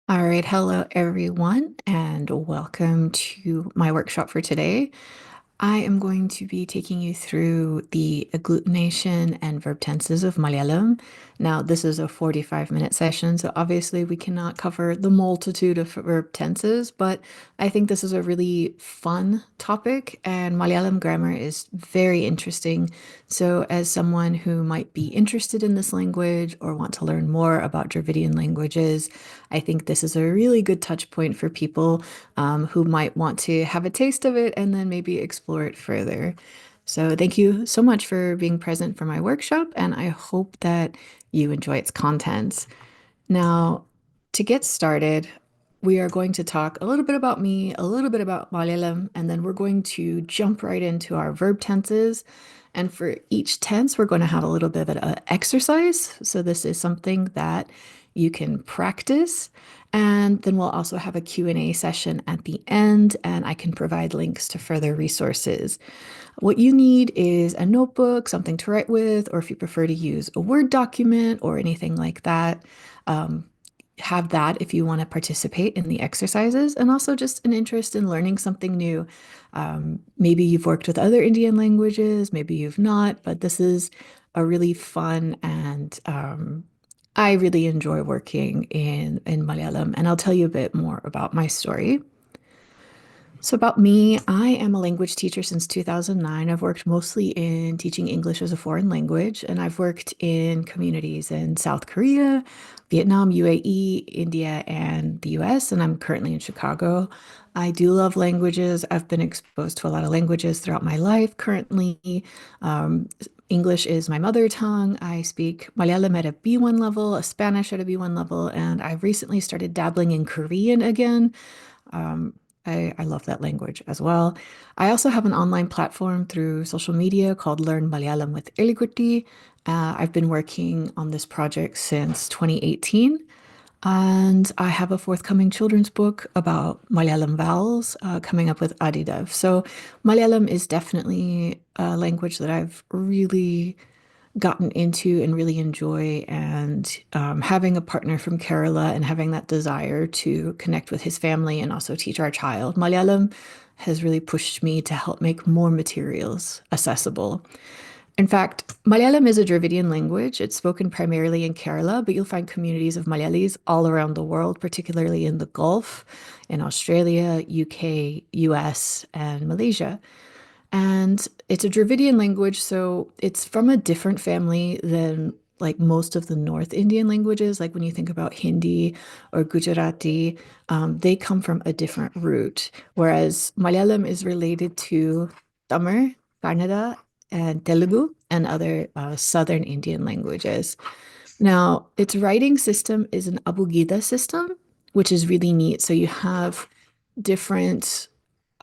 All right, hello everyone, and welcome to my workshop for today. I am going to be taking you through the agglutination and verb tenses of Malayalam. Now, this is a 45-minute session, so obviously we cannot cover the multitude of verb tenses, but I think this is a really fun topic, and Malayalam grammar is very interesting. So, as someone who might be interested in this language or want to learn more about Dravidian languages, I think this is a really good touch point for people who might want to have a taste of it and then maybe explore it further. So, thank you so much for being present for my workshop, and I hope that you enjoy its contents. Now, to get started, we are going to talk a little bit about me, a little bit about Malayalam, and then we're going to jump right into our verb tenses. And for each tense, we're going to have a little bit of an exercise. So this is something that you can practice. And then we'll also have a Q&A session at the end, and I can provide links to further resources. What you need is a notebook, something to write with, or if you prefer to use a Word document or anything like that, um, have that if you want to participate in the exercises, and also just an interest in learning something new. Maybe you've worked with other Indian languages, maybe you've not, but this is a really fun and I really enjoy working in Malayalam, and I'll tell you a bit more about my story. So, about me, I am a language teacher since 2009. I've worked mostly in teaching English as a foreign language, and I've worked in communities in South Korea, Vietnam, UAE, India, and the US, and I'm currently in Chicago. I do love languages. I've been exposed to a lot of languages throughout my life. Currently, um, English is my mother tongue. I speak Malayalam at a B1 level, a Spanish at a B1 level, and I've recently started dabbling in Korean again. Um, I love that language as well. I also have an online platform through social media called Learn Malayalam with Elikutty. I've been working on this project since 2018, and I have a forthcoming children's book about Malayalam vowels coming up with Adidav. So Malayalam is definitely a language that I've really gotten into and really enjoy. And having a partner from Kerala and having that desire to connect with his family and also teach our child Malayalam has really pushed me to help make more materials accessible. In fact, Malayalam is a Dravidian language. It's spoken primarily in Kerala, but you'll find communities of Malayalees all around the world, particularly in the Gulf, in Australia, UK, US, and Malaysia. And it's a Dravidian language, so it's from a different family than like most of the North Indian languages. Like when you think about Hindi or Gujarati, they come from a different root. Whereas Malayalam is related to Tamil, Kannada, and Telugu, and other Southern Indian languages. Now, its writing system is an Abugida system, which is really neat. So you have different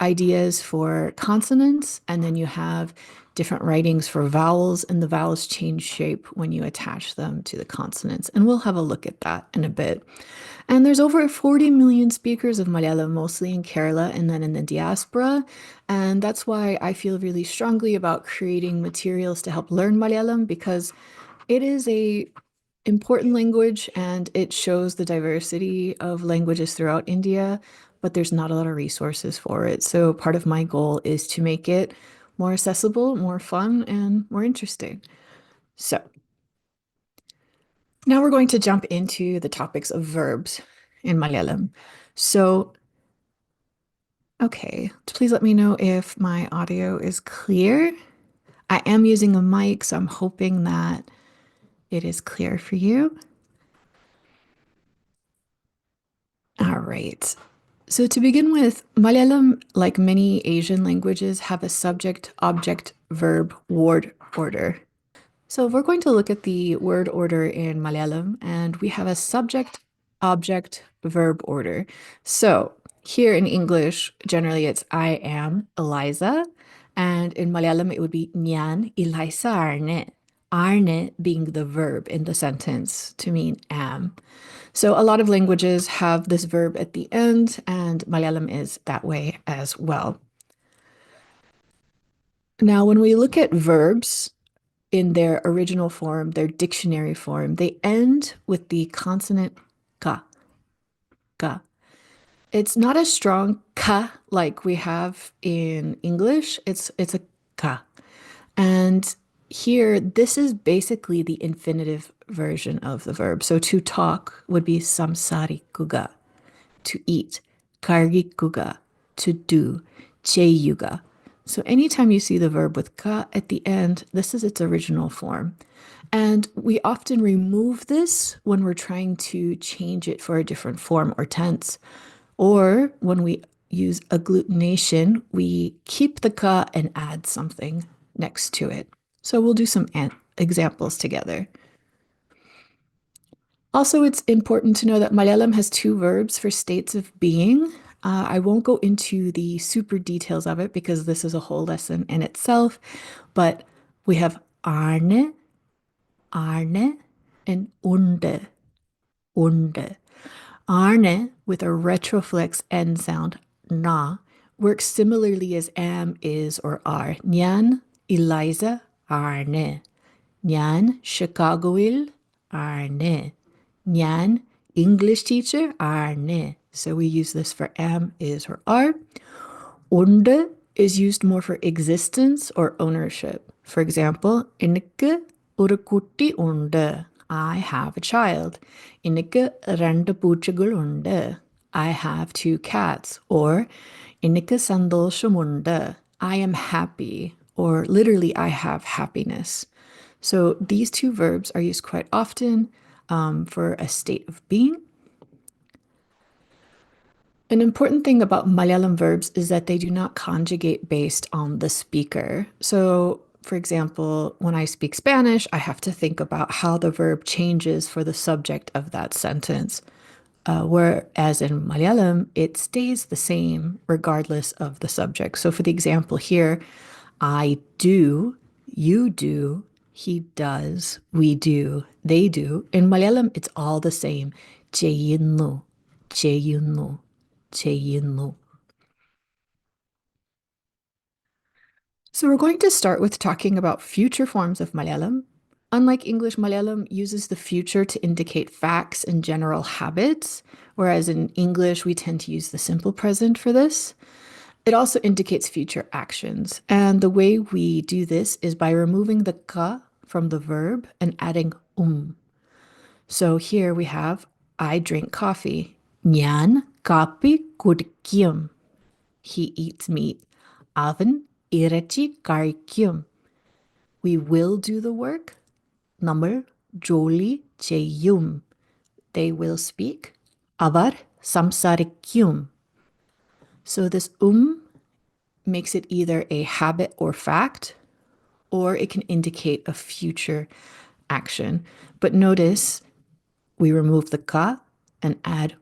ideas for consonants, and then you have different writings for vowels, and the vowels change shape when you attach them to the consonants. And we'll have a look at that in a bit. And there's over 40 million speakers of Malayalam, mostly in Kerala and then in the diaspora. And that's why I feel really strongly about creating materials to help learn Malayalam, because it is a important language and it shows the diversity of languages throughout India, but there's not a lot of resources for it. So part of my goal is to make it more accessible, more fun, and more interesting. So now we're going to jump into the topics of verbs in Malayalam. So, okay, please let me know if my audio is clear. I am using a mic, so I'm hoping that it is clear for you. All right. So to begin with, Malayalam, like many Asian languages, have a subject, object, verb, word order. So we're going to look at the word order in Malayalam, and we have a subject, object, verb order. So here in English, generally it's I am Eliza, and in Malayalam it would be Nyan Eliza Arne. Arne being the verb in the sentence to mean am. So a lot of languages have this verb at the end, and Malayalam is that way as well. Now, when we look at verbs in their original form, their dictionary form, they end with the consonant ka. ka. It's not a strong ka like we have in English. It's a ka. And here, this is basically the infinitive version of the verb. So to talk would be samsarikuga, to eat, kargikuga, to do, cheyuga. So anytime you see the verb with ka at the end, this is its original form. And we often remove this when we're trying to change it for a different form or tense. Or when we use agglutination, we keep the ka and add something next to it. So we'll do some examples together. Also, it's important to know that Malayalam has two verbs for states of being. I won't go into the super details of it because this is a whole lesson in itself, but we have arne, arne, and unde, unde. Arne, with a retroflex N sound, na, works similarly as am, is, or are. Nyan, Eliza, Arne. Nyan, Chicagoil, Arne. Nyan, English teacher, Arne. So we use this for am, is, or are. Unde is used more for existence or ownership. For example, എനിക്ക് ഒരു കുട്ടി ഉണ്ട്. I have a child. എനിക്ക് രണ്ട് പൂച്ചകളുണ്ട്. I have two cats. Or എനിക്ക് സന്തോഷമുണ്ട്. I am happy. Or literally, I have happiness. So these two verbs are used quite often for a state of being. An important thing about Malayalam verbs is that they do not conjugate based on the speaker. So, for example, when I speak Spanish, I have to think about how the verb changes for the subject of that sentence. Whereas in Malayalam, it stays the same regardless of the subject. So, for the example here, I do, you do, he does, we do, they do. In Malayalam, it's all the same. Cheyunnu, cheyunnu. ചെയ്യുന്നു. So we're going to start with talking about future forms of Malayalam. Unlike English, Malayalam uses the future to indicate facts and general habits, whereas in English, we tend to use the simple present for this. It also indicates future actions. And the way we do this is by removing the ka from the verb and adding So here we have, I drink coffee. Nyan kapi kudikyum. He eats meat. Avin irechi karikyum. We will do the work. Number joli cheyum. They will speak. Avar samsarikyum. So this makes it either a habit or fact, or it can indicate a future action. But notice we remove the ka and add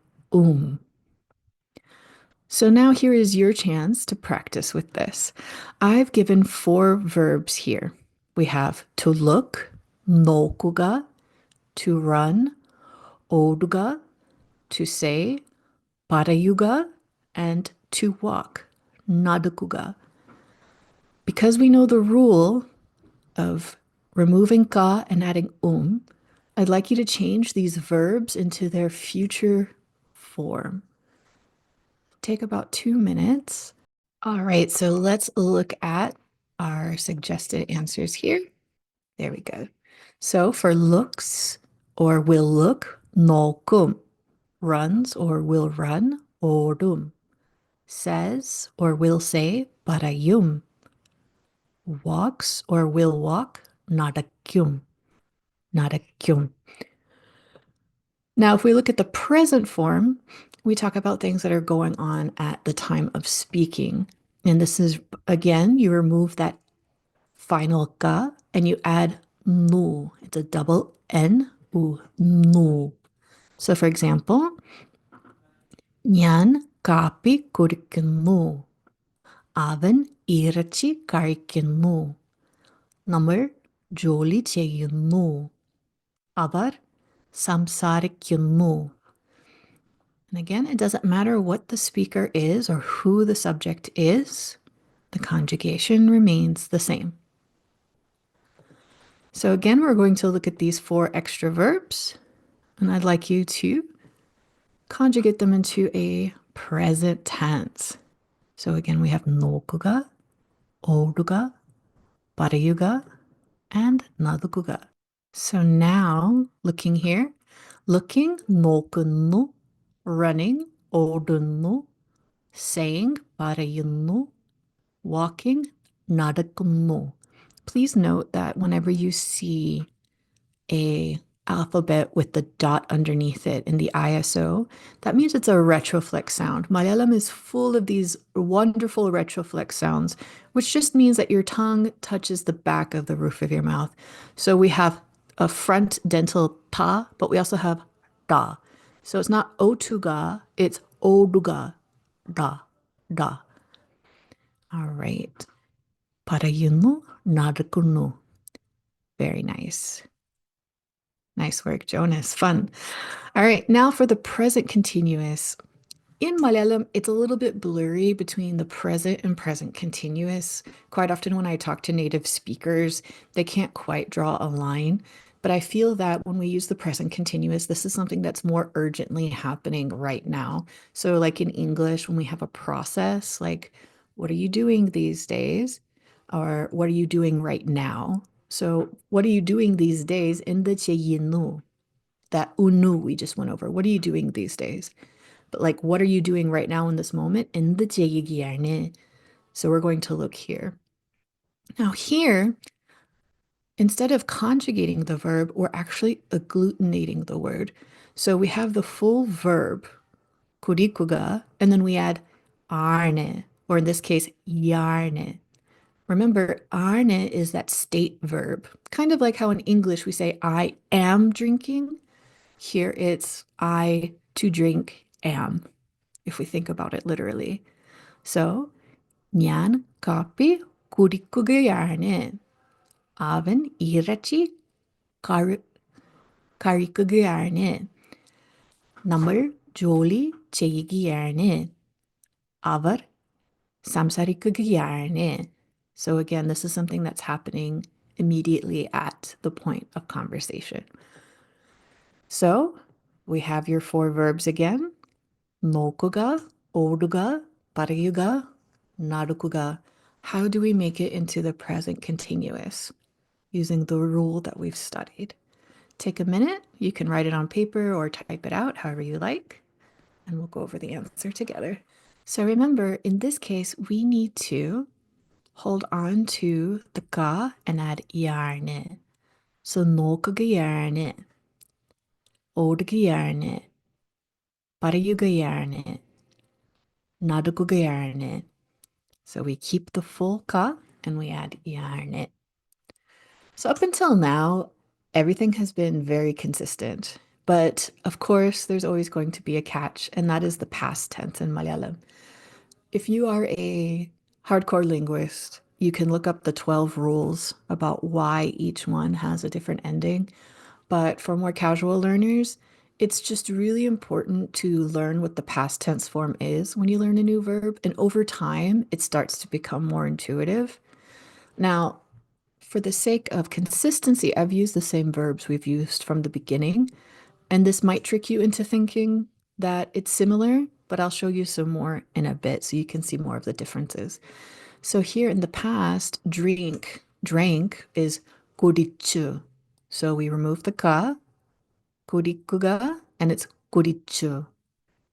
So now here is your chance to practice with this. I've given 4 verbs here. We have to look, nokuga, to run, oduga, to say, parayuga, and to walk, nadukuga. Because we know the rule of removing ka and adding I'd like you to change these verbs into their future form. Take about 2 minutes. All right, so let's look at our suggested answers here. There we go. So for looks or will look, nokum. Runs or will run, odum. Says or will say, parayum. Walks or will walk, nadakyum. Nadakyum. Now, if we look at the present form, we talk about things that are going on at the time of speaking. And this is, again, you remove that final ka and you add nu. It's a double N, nu. So, for example, Nyan kapi kurikunu. Avan irachi karikunu. Namar joli cheyunu. Avar samsarikyunu. And again, it doesn't matter what the speaker is or who the subject is, the conjugation remains the same. So again, we're going to look at these 4 extra verbs, and I'd like you to conjugate them into a present tense. So again, we have 노구가, 오르가, 빠르유가, and 나두구가. So now, looking here, looking, 노근노, running, 오르노, saying, 빠르윤노, walking, 나르근노. Please note that whenever you see a alphabet with the dot underneath it in the ISO, that means it's a retroflex sound. Malayalam is full of these wonderful retroflex sounds, which just means that your tongue touches the back of the roof of your mouth. So we have a front dental ta, but we also have da. So it's not otuga, it's oduga, da, da. All right. Parayunu, nadakunu. Very nice. Nice work, Jonas. Fun. All right, now for the present continuous. In Malayalam, it's a little bit blurry between the present and present continuous. Quite often when I talk to native speakers, they can't quite draw a line. But I feel that when we use the present continuous, this is something that's more urgently happening right now. So like in English, when we have a process, like, what are you doing these days? Or what are you doing right now? So what are you doing these days? In the cheyinu, that unu we just went over. What are you doing these days? But like, what are you doing right now in this moment? In the cheyigiyarne. So we're going to look here. Now here, instead of conjugating the verb, we're actually agglutinating the word. So we have the full verb, kurikuga, and then we add arne, or in this case, yarne. Remember, arne is that state verb, kind of like how in English we say, I am drinking. Here it's I to drink am, if we think about it literally. So, ഞാൻ കാപ്പി കുടിക്കുകയാണ്. അവൻ ഇറച്ചി കഴിക്കുകയാണ്. നമ്മൾ ജോലി ചെയ്യുകയാണ്. അവർ സംസാരിക്കുകയാണ്. So again, this is something that's happening immediately at the point of conversation. So we have your four verbs again. 노구가, 오르가, 빠르유가, 나르구가. How do we make it into the present continuous using the rule that we've studied? Take a minute. You can write it on paper or type it out, however you like, and we'll go over the answer together. So remember, in this case, we need to hold on to the ka and add yarne. So 노구가 yarne, 오르가 yarne, 빠르유가 yarne, 나르구가 yarne. So we keep the full ka and we add yarne. So up until now, everything has been very consistent. But of course, there's always going to be a catch, and that is the past tense in Malayalam. If you are a hardcore linguist, you can look up the 12 rules about why each one has a different ending. But for more casual learners, it's just really important to learn what the past tense form is when you learn a new verb. And over time, it starts to become more intuitive. Now, for the sake of consistency, I've used the same verbs we've used from the beginning, and this might trick you into thinking that it's similar, but I'll show you some more in a bit so you can see more of the differences. So here in the past, drank is 고리추. So we remove the ka, 고리꾸가, and it's 고리추.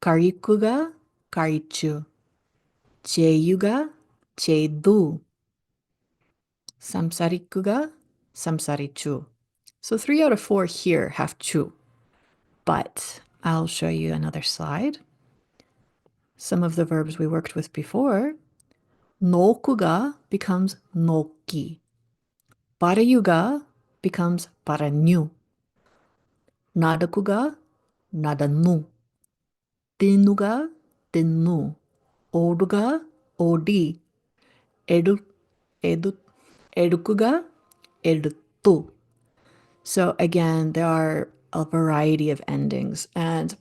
가리꾸가, 가리추. 제유가, 제두. 삼사리꾸가, 삼사리추. So 3 out of 4 here have chu, but I'll show you another slide. Some of the verbs we worked with before. 노구가 becomes 노기. 빠르유가 becomes 빠르뉴. 나르구가 나르누. 띠누가 띠누. 오르가 오디. 에르쿠가 에르뚜. So again, there are a variety of endings, and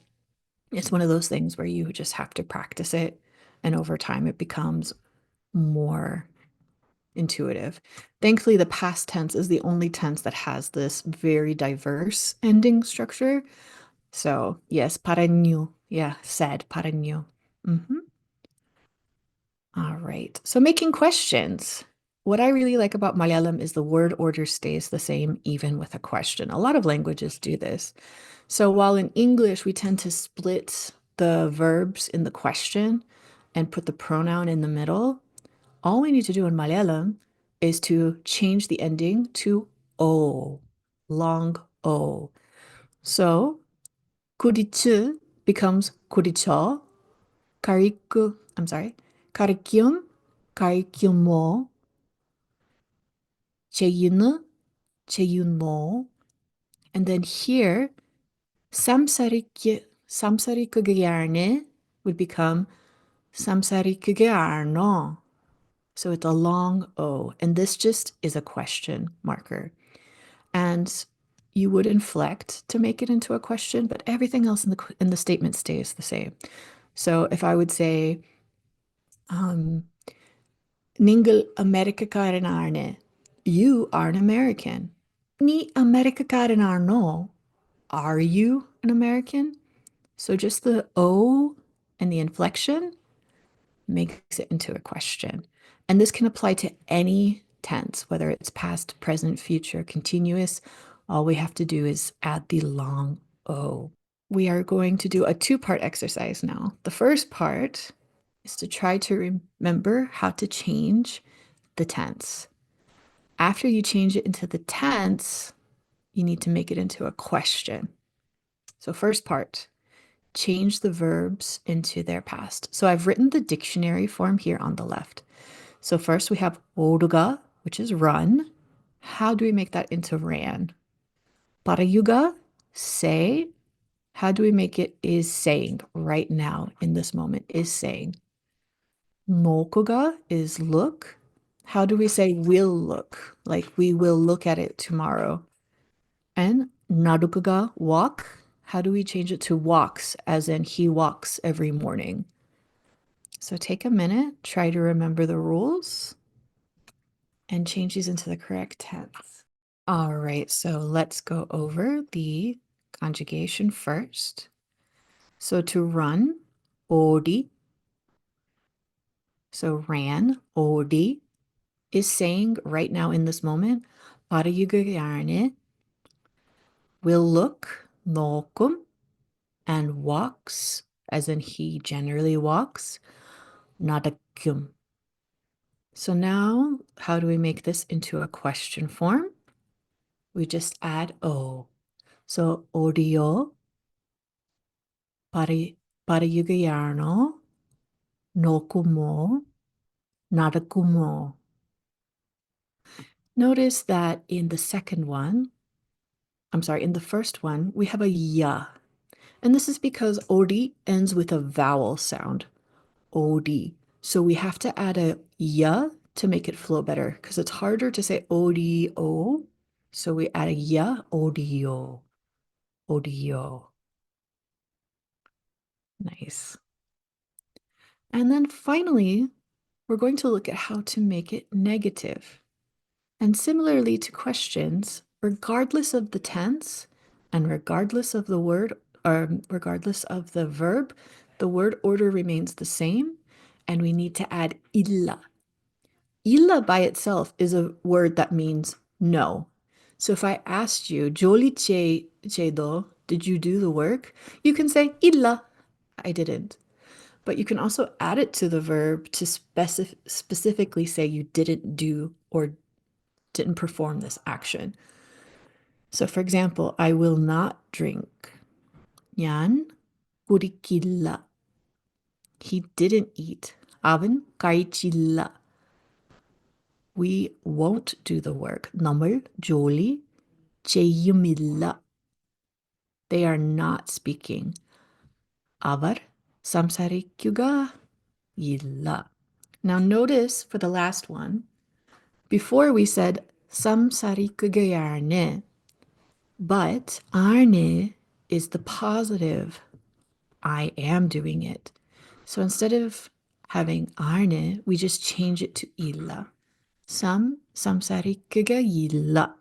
it's one of those things where you just have to practice it, and over time it becomes more intuitive. Thankfully, the past tense is the only tense that has this very diverse ending structure, So yes, paranyo. Yeah, said paranyo. All right. So making questions. What I really like about Malayalam is the word order stays the same even with a question. A lot of languages do this. So while in English we tend to split the verbs in the question and put the pronoun in the middle, all we need to do in Malayalam is to change the ending to O, long O. So kudichu becomes kudicho, karikyum, karikyumo, cheyunu, cheyunmo. And then here, samsarikugayarne would become samsarikugayarno. So it's a long O, and this just is a question marker. And you would inflect to make it into a question, but everything else in the statement stays the same. So if I would say, Ningal Amerikakaranarne, you are an American. Ni Amerikakaranarno, are you an American? So just the O and the inflection makes it into a question. And this can apply to any tense, whether it's past, present, future, continuous. All we have to do is add the long O. We are going to do a two-part exercise now. The first part is to try to remember how to change the tense. After you change it into the tense, you need to make it into a question. So first part, change the verbs into their past. So I've written the dictionary form here on the left. So first we have oruga, which is run. How do we make that into ran? Parayuga, say. How do we make it is saying right now in this moment is saying? Mokuga is look. How do we say will look? Like we will look at it tomorrow. And narukuga, walk. How do we change it to walks, as in he walks every morning? So take a minute, try to remember the rules, and change these into the correct tense. All right, so let's go over the conjugation first. So to run, odi. So ran, odi, is saying right now in this moment, parayugayarne, will look, nokum, and walks, as in he generally walks, nadakum. So now, how do we make this into a question form? We just add O. So odio, parayugayarno, nokumo, nadakumo. Notice that in the first one, we have a ya. And this is because odi ends with a vowel sound, odi. So we have to add a ya to make it flow better because it's harder to say odio. So we add a ya, odio, odio. Nice. And then finally, we're going to look at how to make it negative. And similarly to questions, regardless of the tense and regardless of the word, or regardless of the verb, the word order remains the same, and we need to add illa. Illa by itself is a word that means no. So if I asked you, Joli chedo, did you do the work? You can say illa, I didn't. But you can also add it to the verb to specifically say you didn't do or didn't perform this action. So for example, I will not drink. Yan kurikilla. He didn't eat. Avin kaichilla. We won't do the work. Nammal joli cheyumilla. They are not speaking. Avar samsarikkuga illa. Now notice for the last one, before we said samsarikugayarne, but arne is the positive. I am doing it. So instead of having arne, we just change it to illa. Samsarikugayilla.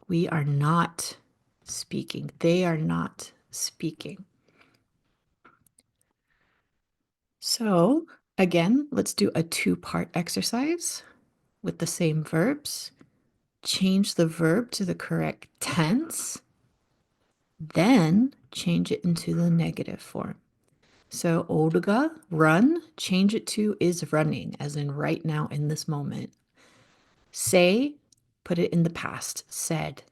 We are not speaking. They are not speaking. So again, let's do a two-part exercise with the same verbs. Change the verb to the correct tense, then change it into the negative form. So 오르가, run, change it to is running, as in right now in this moment. Say, put it in the past, said.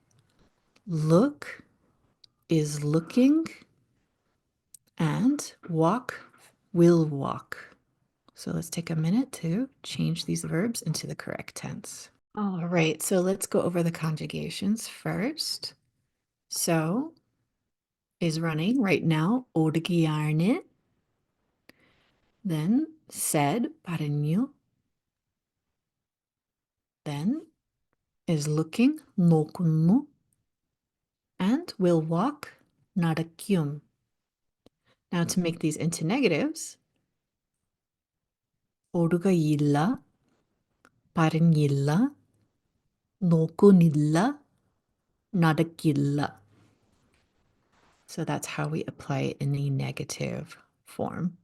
Look is looking, and walk will walk. So let's take a minute to change these verbs into the correct tense. All right, so let's go over the conjugations first. So is running right now, 오르기야는. Then said, 빠른요. Then is looking, 노군무. And will walk, 나르kyum. Now to make these into negatives, 오르가 일라, 빠른 일라, 노군 일라, 나르길라. So that's how we apply it in a negative form.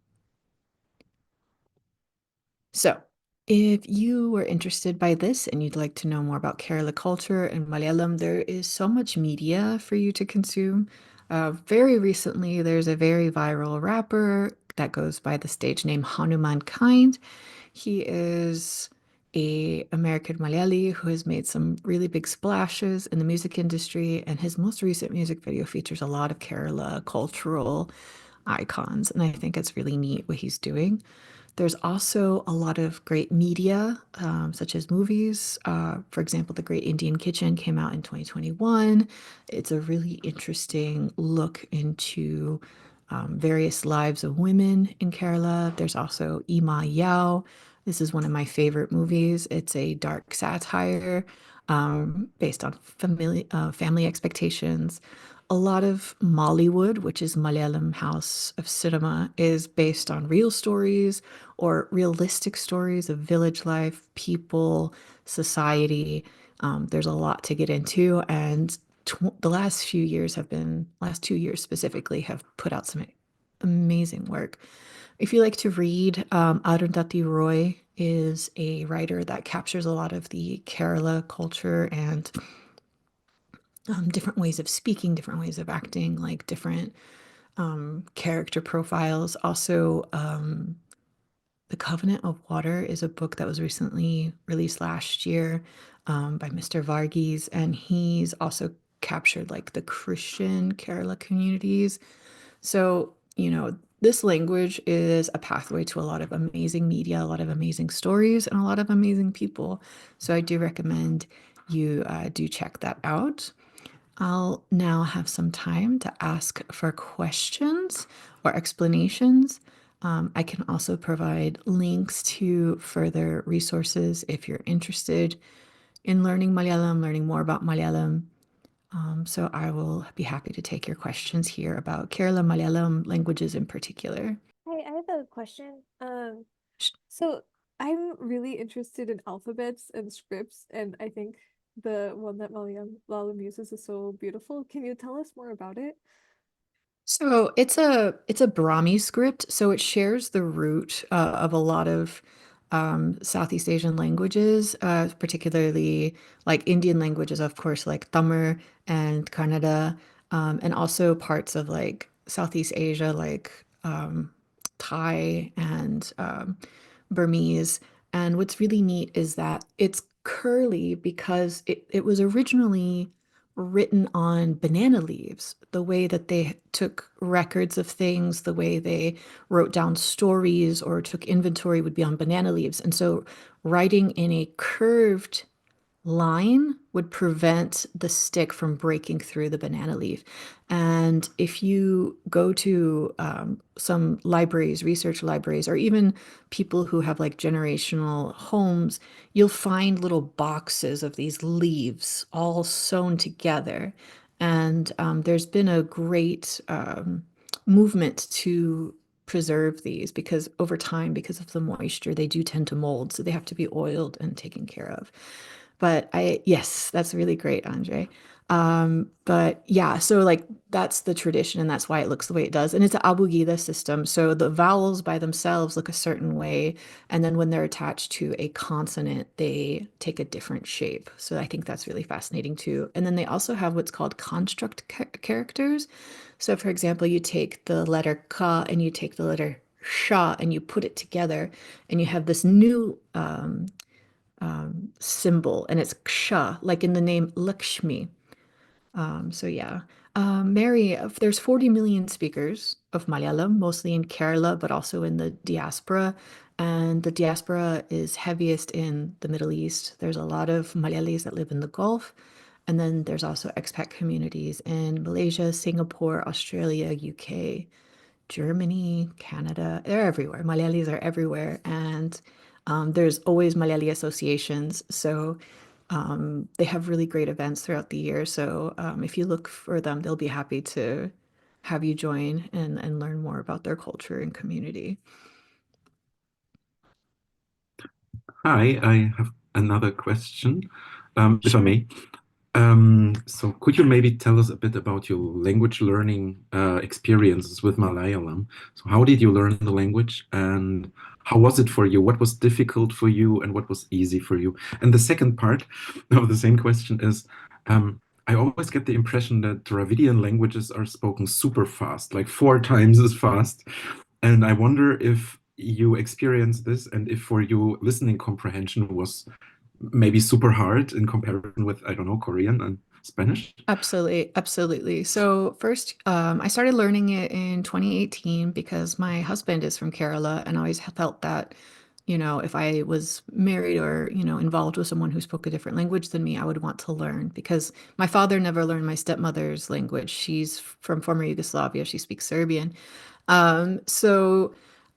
So if you were interested by this and you'd like to know more about Kerala culture and Malayalam, there is so much media for you to consume. Very recently, there's a very viral rapper that goes by the stage name Hanuman Kind. He is a American Malayalee who has made some really big splashes in the music industry, and his most recent music video features a lot of Kerala cultural icons, and I think it's really neat what he's doing. There's also a lot of great media, such as movies. For example, The Great Indian Kitchen came out in 2021. It's a really interesting look into various lives of women in Kerala. There's also Ima Yao. This is one of my favorite movies. It's a dark satire based on family expectations. A lot of Mollywood, which is Malayalam House of Cinema, is based on real stories or realistic stories of village life, people, society. There's a lot to get into, and the last 2 years specifically, have put out some amazing work. If you like to read, Arundhati Roy is a writer that captures a lot of the Kerala culture and different ways of speaking, different ways of acting, like different character profiles. Also, The Covenant of Water is a book that was recently released last year by Mr. Varghese, and he's also captured like the Christian Kerala communities. So, this language is a pathway to a lot of amazing media, a lot of amazing stories, and a lot of amazing people. So I do recommend you do check that out. I'll now have some time to ask for questions or explanations. I can also provide links to further resources if you're interested in learning Malayalam, learning more about Malayalam. So I will be happy to take your questions here about Kerala Malayalam languages in particular. Hey, I have a question. So I'm really interested in alphabets and scripts, and I think the one that Malayalam uses is so beautiful. Can you tell us more about it? So it's a Brahmi script, so it shares the root of a lot of Southeast Asian languages, particularly like Indian languages, of course, like Tamil and Kannada, and also parts of like Southeast Asia, like Thai and Burmese. And what's really neat is that it's curly because it was originally written on banana leaves, the way that they took records of things, the way they wrote down stories or took inventory would be on banana leaves. And so writing in a curved line would prevent the stick from breaking through the banana leaf. And if you go to some libraries, research libraries, or even people who have like generational homes, you'll find little boxes of these leaves all sewn together. And there's been a great movement to preserve these because over time, because of the moisture, they do tend to mold. So they have to be oiled and taken care of. But yes, that's really great, Andre. But yeah, so like that's the tradition and that's why it looks the way it does. And it's an abugida system. So the vowels by themselves look a certain way. And then when they're attached to a consonant, they take a different shape. So I think that's really fascinating too. And then they also have what's called construct characters. So for example, you take the letter ka and you take the letter sha and you put it together and you have this new symbol and it's ksha, like in the name Lakshmi. So yeah. Mary, there's 40 million speakers of Malayalam, mostly in Kerala, but also in the diaspora. And the diaspora is heaviest in the Middle East. There's a lot of Malayalis that live in the Gulf. And then there's also expat communities in Malaysia, Singapore, Australia, UK, Germany, Canada. They're everywhere. Malayalis are everywhere. And there's always Malayali associations. So they have really great events throughout the year. So if you look for them, they'll be happy to have you join and learn more about their culture and community. Hi, I have another question, if I Sure. may. So could you maybe tell us a bit about your language learning experiences with Malayalam? So how did you learn the language and how was it for you? What was difficult for you and what was easy for you? And the second part of the same question is, I always get the impression that Dravidian languages are spoken super fast, like 4 times as fast. And I wonder if you experienced this and if for you listening comprehension was maybe super hard in comparison with, I don't know, Korean and Spanish. Absolutely, absolutely. So first, I started learning it in 2018 because my husband is from Kerala, and I always felt that, if I was married or, involved with someone who spoke a different language than me, I would want to learn because my father never learned my stepmother's language. She's from former Yugoslavia. She speaks Serbian. So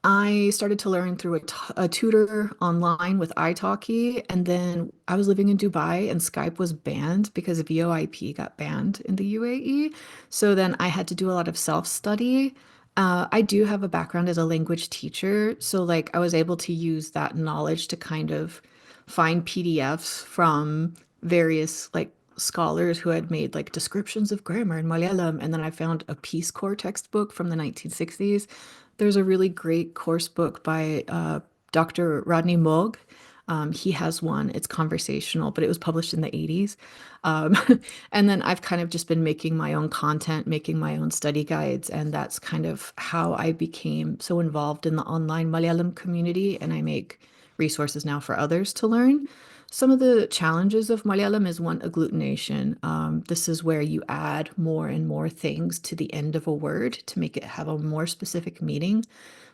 I started to learn through a tutor online with italki, and then I was living in Dubai and Skype was banned because VoIP got banned in the UAE. So then I had to do a lot of self-study. I do have a background as a language teacher, so like I was able to use that knowledge to kind of find PDFs from various like scholars who had made like descriptions of grammar in Malayalam. And then I found a Peace Corps textbook from the 1960s. There's a really great course book by Dr. Rodney Moog. He has one. It's conversational, but it was published in the 80s. Um, and then I've kind of just been making my own content, making my own study guides, and that's kind of how I became so involved in the online Malayalam community. And I make resources now for others to learn. Some of the challenges of Malayalam is one, agglutination. This is where you add more and more things to the end of a word to make it have a more specific meaning.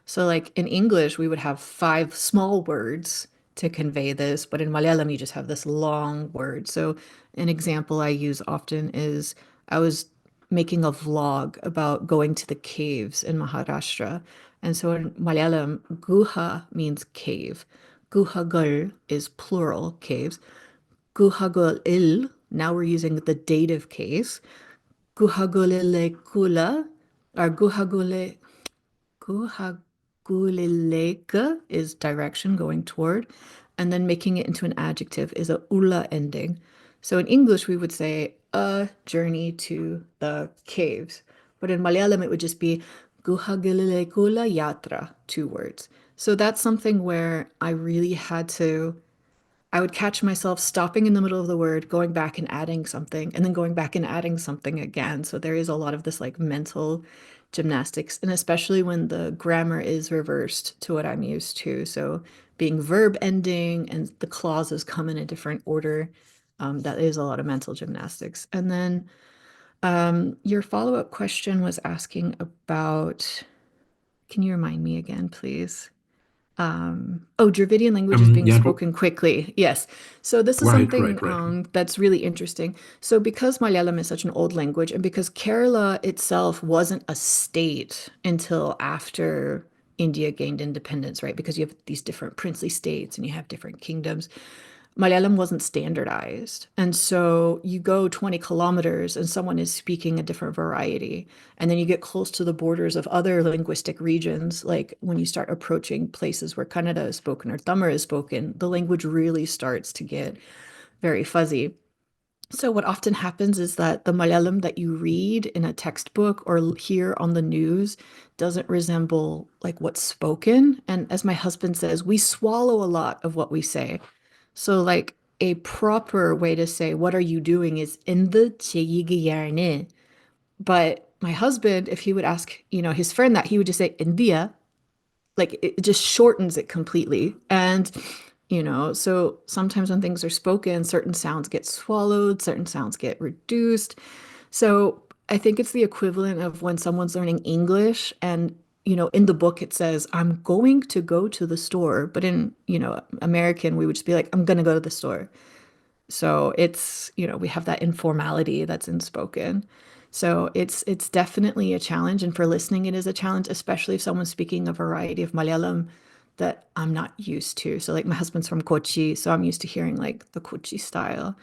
So, like in English, we would have 5 small words to convey this, but in Malayalam, you just have this long word. So, an example I use often is I was making a vlog about going to the caves in Maharashtra. And so in Malayalam, guha means cave. Guhagal is plural caves. Guhagul il, now we're using the dative case. Guhagulile kula, or guhagulileka is direction going toward, and then making it into an adjective is a ula ending. So in English, we would say a journey to the caves. But in Malayalam, it would just be guhagulilekula yatra, 2 words. So that's something where I really had to I would catch myself stopping in the middle of the word, going back and adding something, and then going back and adding something again. So there is a lot of this like mental gymnastics, and especially when the grammar is reversed to what I'm used to. So being verb ending and the clauses come in a different order, that is a lot of mental gymnastics. And then your follow-up question was asking about, can you remind me again, please? Oh, Dravidian languages being Yeah, spoken quickly. Yes. So this is right, something right, right. that's really interesting. So because Malayalam is such an old language, and because Kerala itself wasn't a state until after India gained independence, right? Because you have these different princely states and you have different kingdoms. Malayalam wasn't standardized. And so you go 20 kilometers and someone is speaking a different variety. And then you get close to the borders of other linguistic regions, like when you start approaching places where Kannada is spoken or Tamil is spoken, the language really starts to get very fuzzy. So what often happens is that the Malayalam that you read in a textbook or hear on the news doesn't resemble like what's spoken. And as my husband says, we swallow a lot of what we say. So like a proper way to say what are you doing is "എന്ത് ചെയ്യുകയാണ്?" But my husband, if he would ask, his friend that, he would just say "എന്തി야?" Like it just shortens it completely. And, so sometimes when things are spoken, certain sounds get swallowed, certain sounds get reduced. So I think it's the equivalent of when someone's learning English and, in the book it says, I'm going to go to the store. But in, American, we would just be like, I'm going to go to the store. So it's, we have that informality that's in spoken. So it's definitely a challenge. And for listening, it is a challenge, especially if someone's speaking a variety of Malayalam that I'm not used to. So like my husband's from Kochi, so I'm used to hearing like the Kochi style.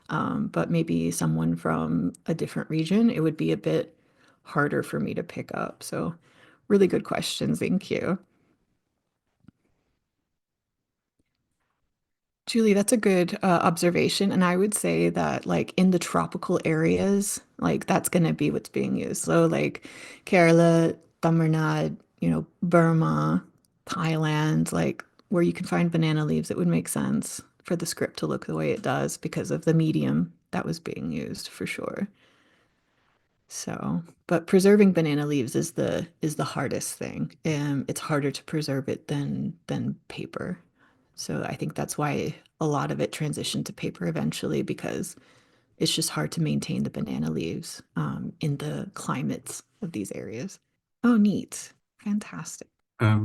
But maybe someone from a different region, it would be a bit harder for me to pick up. So really good questions. Thank you. Julie, that's a good observation. And I would say that, like, in the tropical areas, like, that's going to be what's being used. So, like, Kerala, Tamil Nadu, Burma, Thailand, like, where you can find banana leaves, it would make sense for the script to look the way it does because of the medium that was being used for sure. So, but preserving banana leaves is the hardest thing. It's harder to preserve it than paper. So I think that's why a lot of it transitioned to paper eventually because it's just hard to maintain the banana leaves in the climates of these areas. Oh, neat. Fantastic. I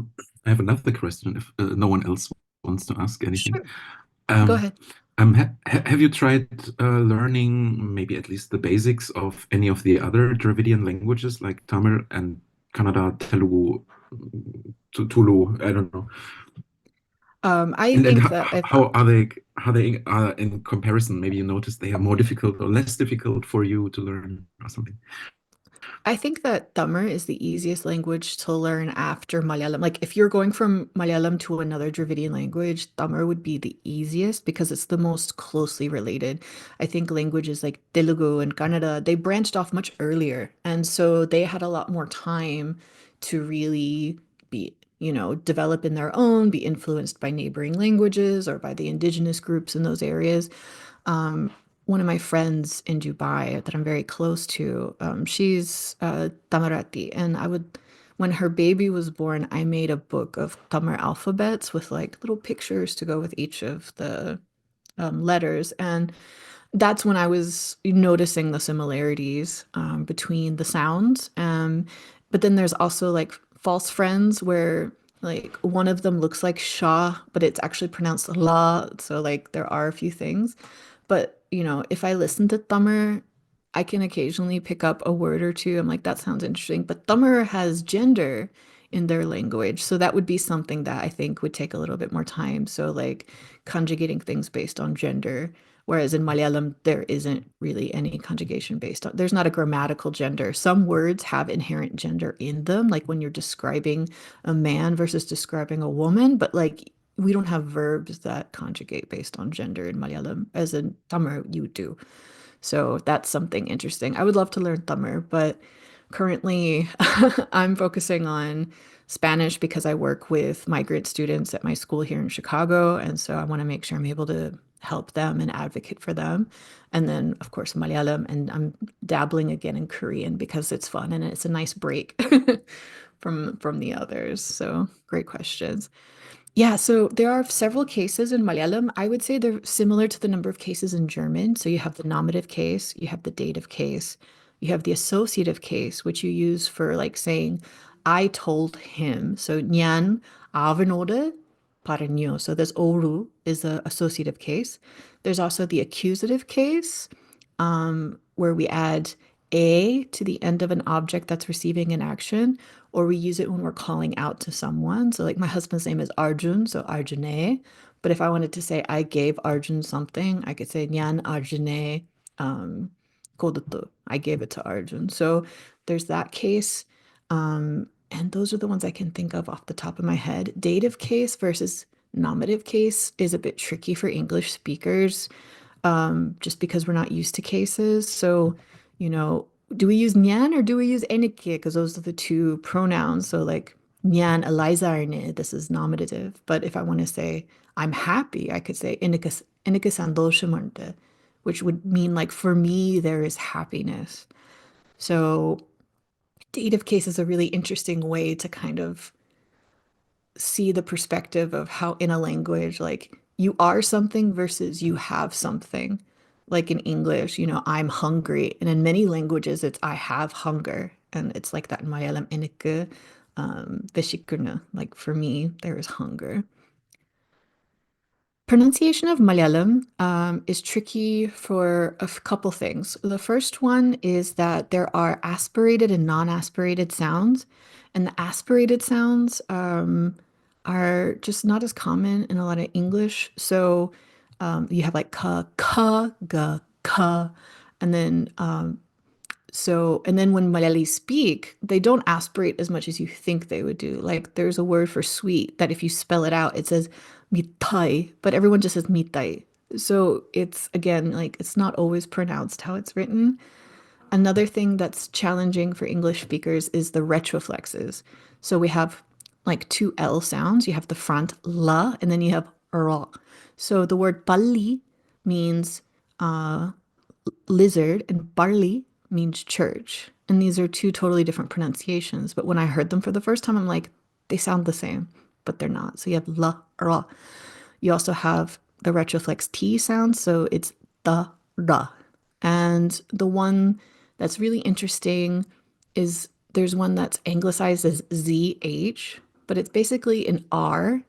have another question if no one else wants to ask anything. Sure. Go Um, ahead. have you tried learning maybe at least the basics of any of the other Dravidian languages like Tamil and Kannada, Telugu, Tulu? I don't know. I And think that I've how are they in comparison? Maybe you notice they are more difficult or less difficult for you to learn or something. I think that Tamil is the easiest language to learn after Malayalam. Like if you're going from Malayalam to another Dravidian language, Tamil would be the easiest because it's the most closely related. I think languages like Telugu and Kannada, they branched off much earlier. And so they had a lot more time to really be, develop in their own, be influenced by neighboring languages or by the indigenous groups in those areas. Um, One of my friends in Dubai that I'm very close to, she's Tamarati, and when her baby was born, I made a book of Tamar alphabets with like little pictures to go with each of the letters, and that's when I was noticing the similarities between the sounds. But then there's also like false friends where like one of them looks like Shah, but it's actually pronounced La. So like there are a few things. But if I listen to Tamar, I can occasionally pick up a word or two. I'm like, that sounds interesting. But Tamar has gender in their language. So that would be something that I think would take a little bit more time. So like conjugating things based on gender. Whereas in Malayalam, there isn't really any conjugation based on, there's not a grammatical gender. Some words have inherent gender in them, like when you're describing a man versus describing a woman, but like we don't have verbs that conjugate based on gender in Malayalam, as in Tamil you do. So that's something interesting. I would love to learn Tamil, but currently I'm focusing on Spanish because I work with migrant students at my school here in Chicago. And so I want to make sure I'm able to help them and advocate for them. And then, of course, Malayalam. And I'm dabbling again in Korean because it's fun and it's a nice break from the others. So great questions. Yeah, so there are several cases in Malayalam. I would say they're similar to the number of cases in German. So you have the nominative case, you have the dative case, you have the associative case, which you use for like saying, I told him. So Nyan avanodu പറഞ്ഞു. So this oru is the associative case. There's also the accusative case, where we add a to the end of an object that's receiving an action, or we use it when we're calling out to someone. So, like my husband's name is Arjun, so Arjune. But if I wanted to say I gave Arjun something, I could say Nyan Arjune um, koduttu. I gave it to Arjun. So there's that case. And those are the ones I can think of off the top of my head. Dative case versus nominative case is a bit tricky for English speakers just because we're not used to cases. So, do we use nyan or do we use enike? Because those are the two pronouns. So like nyan Eliza arne, this is nominative. But if I want to say I'm happy, I could say enike sandoshamante, which would mean like for me there is happiness. So dative case is a really interesting way to kind of see the perspective of how in a language, like you are something versus you have something. Like in English, I'm hungry. And in many languages, it's I have hunger. And it's like that in Malayalam, എനിക്ക് വിശക്കുന്നു. Like for me, there is hunger. Pronunciation of Malayalam is tricky for a couple things. The first one is that there are aspirated and non-aspirated sounds, and the aspirated sounds are just not as common in a lot of English. So you have like ka, ka, ga, ka, and then when Malayali speak, they don't aspirate as much as you think they would do. Like there's a word for sweet that if you spell it out, it says mitai, but everyone just says mitai. So it's again, like it's not always pronounced how it's written. Another thing that's challenging for English speakers is the retroflexes. So we have like two L sounds. You have the front la, and then you have ra. So the word palli means lizard, and barley means church. And these are two totally different pronunciations. But when I heard them for the first time, I'm like, they sound the same, but they're not. So you have la, ra. You also have the retroflex T sound. So it's the, ra. And the one that's really interesting is there's one that's anglicized as ZH, but it's basically an R,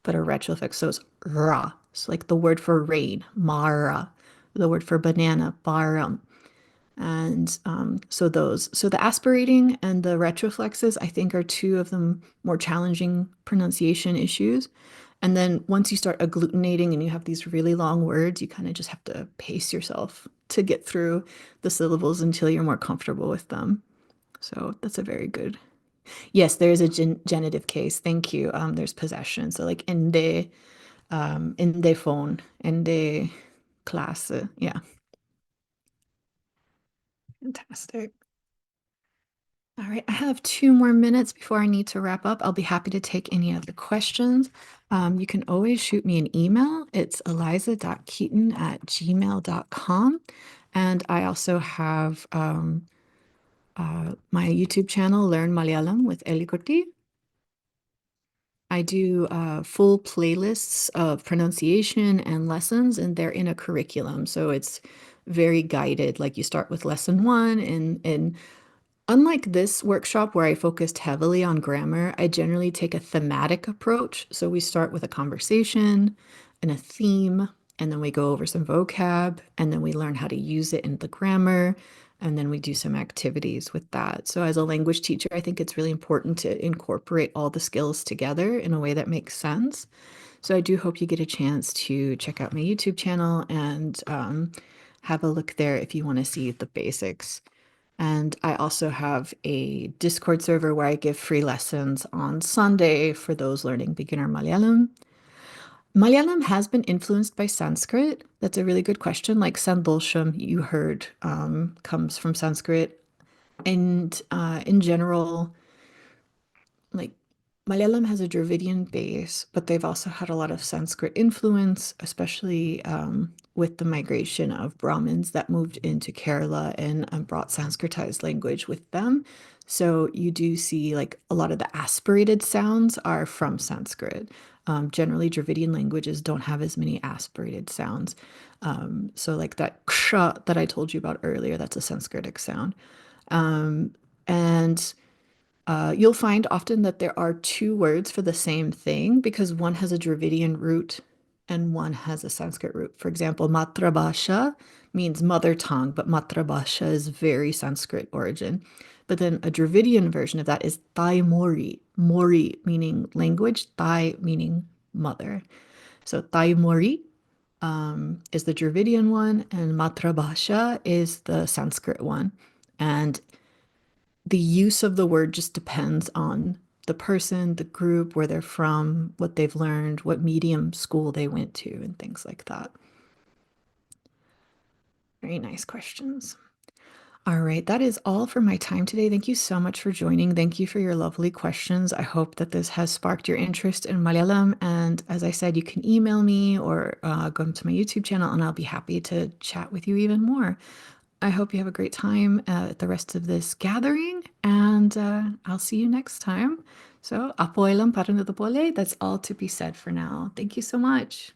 but a retroflex. So it's ra. So like the word for rain, mara, the word for banana, baram. And so the aspirating and the retroflexes, I think, are two of the more challenging pronunciation issues. And then once you start agglutinating and you have these really long words, you kind of just have to pace yourself to get through the syllables until you're more comfortable with them. So that's a very good. Yes, there is a genitive case. Thank you. There's possession. So like in the phone, in the class. Yeah. Fantastic. All right, I have 2 more minutes before I need to wrap up. I'll be happy to take any other questions. You can always shoot me an email. It's eliza.keyton@gmail.com. And I also have my YouTube channel, Learn Malayalam with Elikutty. I do full playlists of pronunciation and lessons, and they're in a curriculum. So it's very guided. Like you start with lesson one, and unlike this workshop where I focused heavily on grammar, I generally take a thematic approach. So we start with a conversation and a theme, and then we go over some vocab, and then we learn how to use it in the grammar, and then we do some activities with that. So as a language teacher, I think it's really important to incorporate all the skills together in a way that makes sense. So I do hope you get a chance to check out my YouTube channel and have a look there if you want to see the basics. And I also have a Discord server where I give free lessons on Sunday for those learning beginner Malayalam. Malayalam has been influenced by Sanskrit. That's a really good question. Like Sandolsham, you heard, comes from Sanskrit. And in general, like Malayalam has a Dravidian base, but they've also had a lot of Sanskrit influence, especially with the migration of Brahmins that moved into Kerala and brought Sanskritized language with them. So you do see like a lot of the aspirated sounds are from Sanskrit. Generally, Dravidian languages don't have as many aspirated sounds. So like that ksha that I told you about earlier, that's a Sanskritic sound. And you'll find often that there are two words for the same thing because one has a Dravidian root and one has a Sanskrit root. For example, matrabhasha means mother tongue, but matrabhasha is very Sanskrit origin. But then a Dravidian version of that is Thai Mori, Mori meaning language, Thai meaning mother. So Thai Mori is the Dravidian one, and matrabhasha is the Sanskrit one. And the use of the word just depends on the person, the group, where they're from, what they've learned, what medium school they went to, and things like that. Very nice questions. All right, that is all for my time today. Thank you so much for joining. Thank you for your lovely questions. I hope that this has sparked your interest in Malayalam. And as I said, you can email me or go to my YouTube channel, and I'll be happy to chat with you even more. I hope you have a great time at the rest of this gathering, and I'll see you next time. So, apoilam paranadapole. That's all to be said for now. Thank you so much.